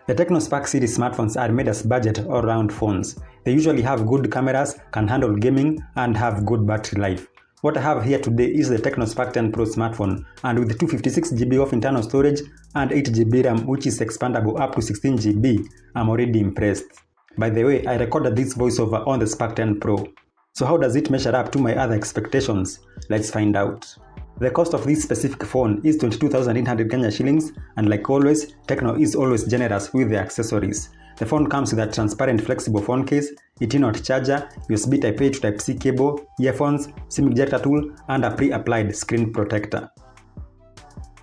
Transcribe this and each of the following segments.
The Tecno Spark series smartphones are made as budget or round phones. They usually have good cameras, can handle gaming, and have good battery life. What I have here today is the Tecno Spark 10 Pro smartphone, and with 256GB of internal storage and 8GB RAM, which is expandable up to 16GB, I'm already impressed. By the way, I recorded this voiceover on the Spark 10 Pro. So how does it measure up to my other expectations? Let's find out. The cost of this specific phone is 22,800 Kenya shillings, and like always, Tecno is always generous with the accessories. The phone comes with a transparent flexible phone case, 18-watt charger, USB Type-A to Type-C cable, earphones, SIM ejector tool, and a pre-applied screen protector.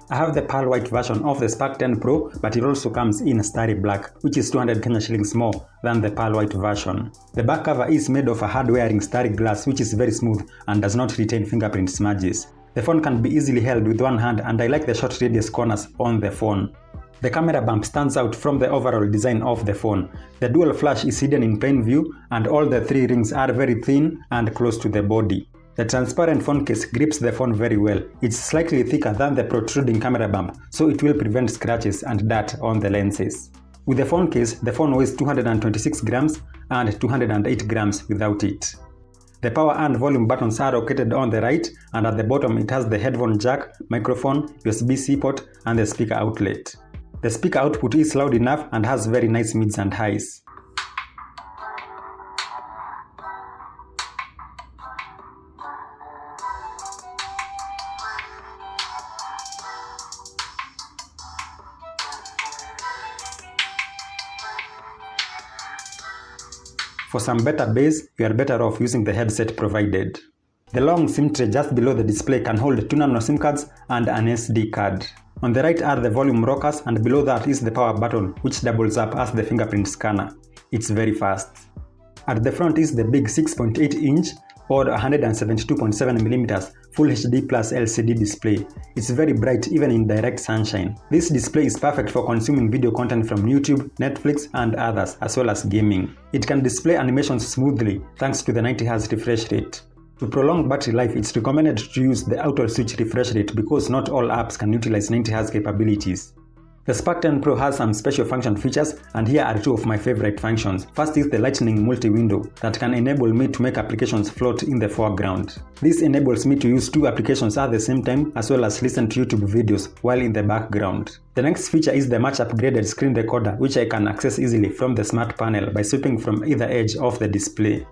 I have the pearl white version of the Spark 10 Pro, but it also comes in starry black, which is 200 Kenya shillings more than the pearl white version. The back cover is made of a hard-wearing starry glass, which is very smooth and does not retain fingerprint smudges. The phone can be easily held with one hand, and I like the short radius corners on the phone. The camera bump stands out from the overall design of the phone. The dual flash is hidden in plain view, and all the three rings are very thin and close to the body. The transparent phone case grips the phone very well. It's slightly thicker than the protruding camera bump, so it will prevent scratches and dirt on the lenses. With the phone case, the phone weighs 226 grams and 208 grams without it. The power and volume buttons are located on the right, and at the bottom it has the headphone jack, microphone, USB-C port, and the speaker outlet. The speaker output is loud enough and has very nice mids and highs. For some better bass, you are better off using the headset provided. The long SIM tray just below the display can hold 2 nano SIM cards and an SD card. On the right are the volume rockers, and below that is the power button, which doubles up as the fingerprint scanner. It's very fast. At the front is the big 6.8-inch or 172.7mm Full HD Plus LCD display. It's very bright even in direct sunshine. This display is perfect for consuming video content from YouTube, Netflix, and others, as well as gaming. It can display animations smoothly thanks to the 90Hz refresh rate. To prolong battery life, it's recommended to use the auto switch refresh rate because not all apps can utilize 90Hz capabilities. The Spark 10 Pro has some special function features, and here are two of my favorite functions. First is the lightning multi-window that can enable me to make applications float in the foreground. This enables me to use two applications at the same time, as well as listen to YouTube videos while in the background. The next feature is the much upgraded screen recorder, which I can access easily from the smart panel by swiping from either edge of the display.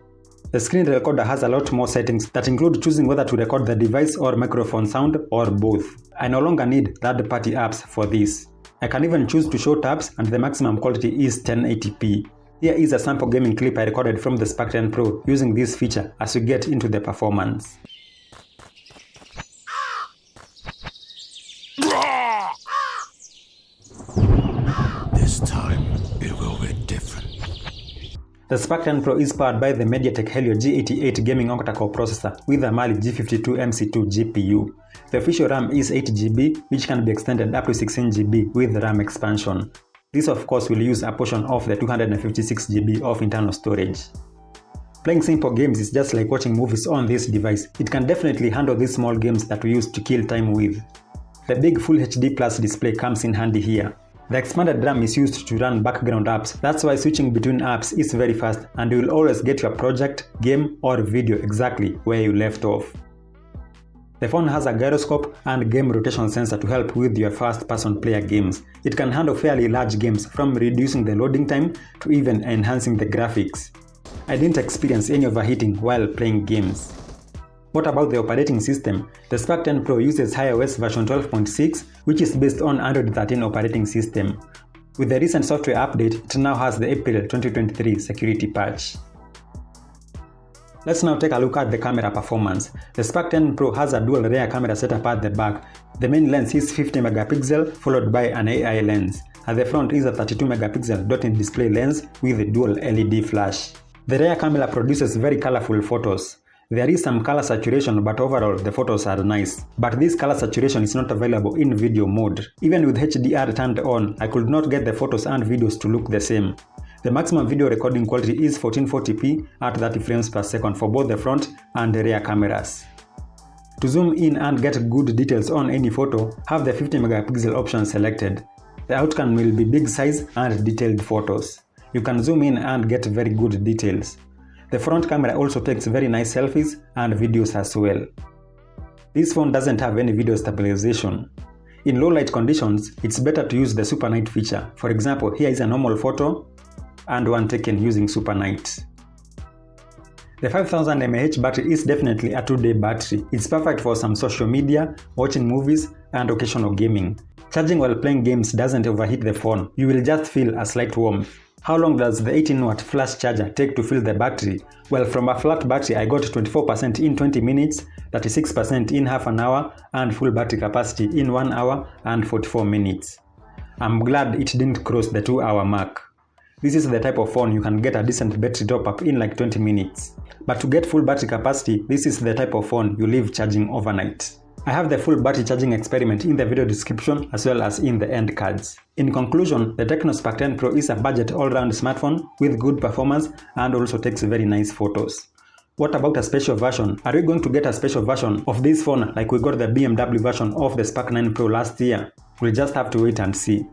The screen recorder has a lot more settings that include choosing whether to record the device or microphone sound or both. I no longer need third-party apps for this. I can even choose to show tabs, and the maximum quality is 1080p. Here is a sample gaming clip I recorded from the Spark 10 Pro using this feature as we get into the performance. This time it will be different. The Spark 10 Pro is powered by the MediaTek Helio G88 gaming octa-core processor with a Mali G52 MC2 GPU. The official RAM is 8GB, which can be extended up to 16GB with RAM expansion. This of course will use a portion of the 256GB of internal storage. Playing simple games is just like watching movies on this device. It can definitely handle these small games that we use to kill time with. The big Full HD Plus display comes in handy here. The expanded RAM is used to run background apps. That's why switching between apps is very fast, and you will always get your project, game, or video exactly where you left off. The phone has a gyroscope and game rotation sensor to help with your first-person player games. It can handle fairly large games, from reducing the loading time to even enhancing the graphics. I didn't experience any overheating while playing games. What about the operating system? The Spark 10 Pro uses iOS version 12.6, which is based on Android 13 operating system. With the recent software update, it now has the April 2023 security patch. Let's now take a look at the camera performance. The Spark 10 Pro has a dual rear camera setup at the back. The main lens is 50 megapixel followed by an AI lens. At the front is a 32 megapixel dot-in display lens with a dual LED flash. The rear camera produces very colorful photos. There is some color saturation, but overall the photos are nice. But this color saturation is not available in video mode. Even with HDR turned on, I could not get the photos and videos to look the same. The maximum video recording quality is 1440p at 30 frames per second for both the front and the rear cameras. To zoom in and get good details on any photo, have the 50 megapixel option selected. The The outcome will be big size and detailed photos. You can zoom in and get very good details. The front camera also takes very nice selfies and videos as well. This phone doesn't have any video stabilization. In low light conditions, it's better to use the super night feature. For example, here is a normal photo and one taken using super night. The 5000 mAh battery is definitely a 2-day battery. It's perfect for some social media, watching movies, and occasional gaming. Charging while playing games doesn't overheat the phone. You will just feel a slight warmth. How long does the 18-watt flash charger take to fill the battery? Well, from a flat battery I got 24% in 20 minutes, 36% in half an hour, and full battery capacity in 1 hour and 44 minutes. I'm glad it didn't cross the 2-hour mark. This is the type of phone you can get a decent battery top-up in like 20 minutes. But to get full battery capacity, this is the type of phone you leave charging overnight. I have the full battery charging experiment in the video description as well as in the end cards. In conclusion, the Tecno Spark 10 Pro is a budget all-round smartphone with good performance and also takes very nice photos. What about a special version? Are we going to get a special version of this phone like we got the BMW version of the Spark 9 Pro last year? We'll just have to wait and see.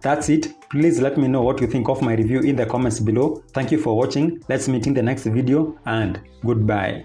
That's it. Please let me know what you think of my review in the comments below. Thank you for watching. Let's meet in the next video and goodbye.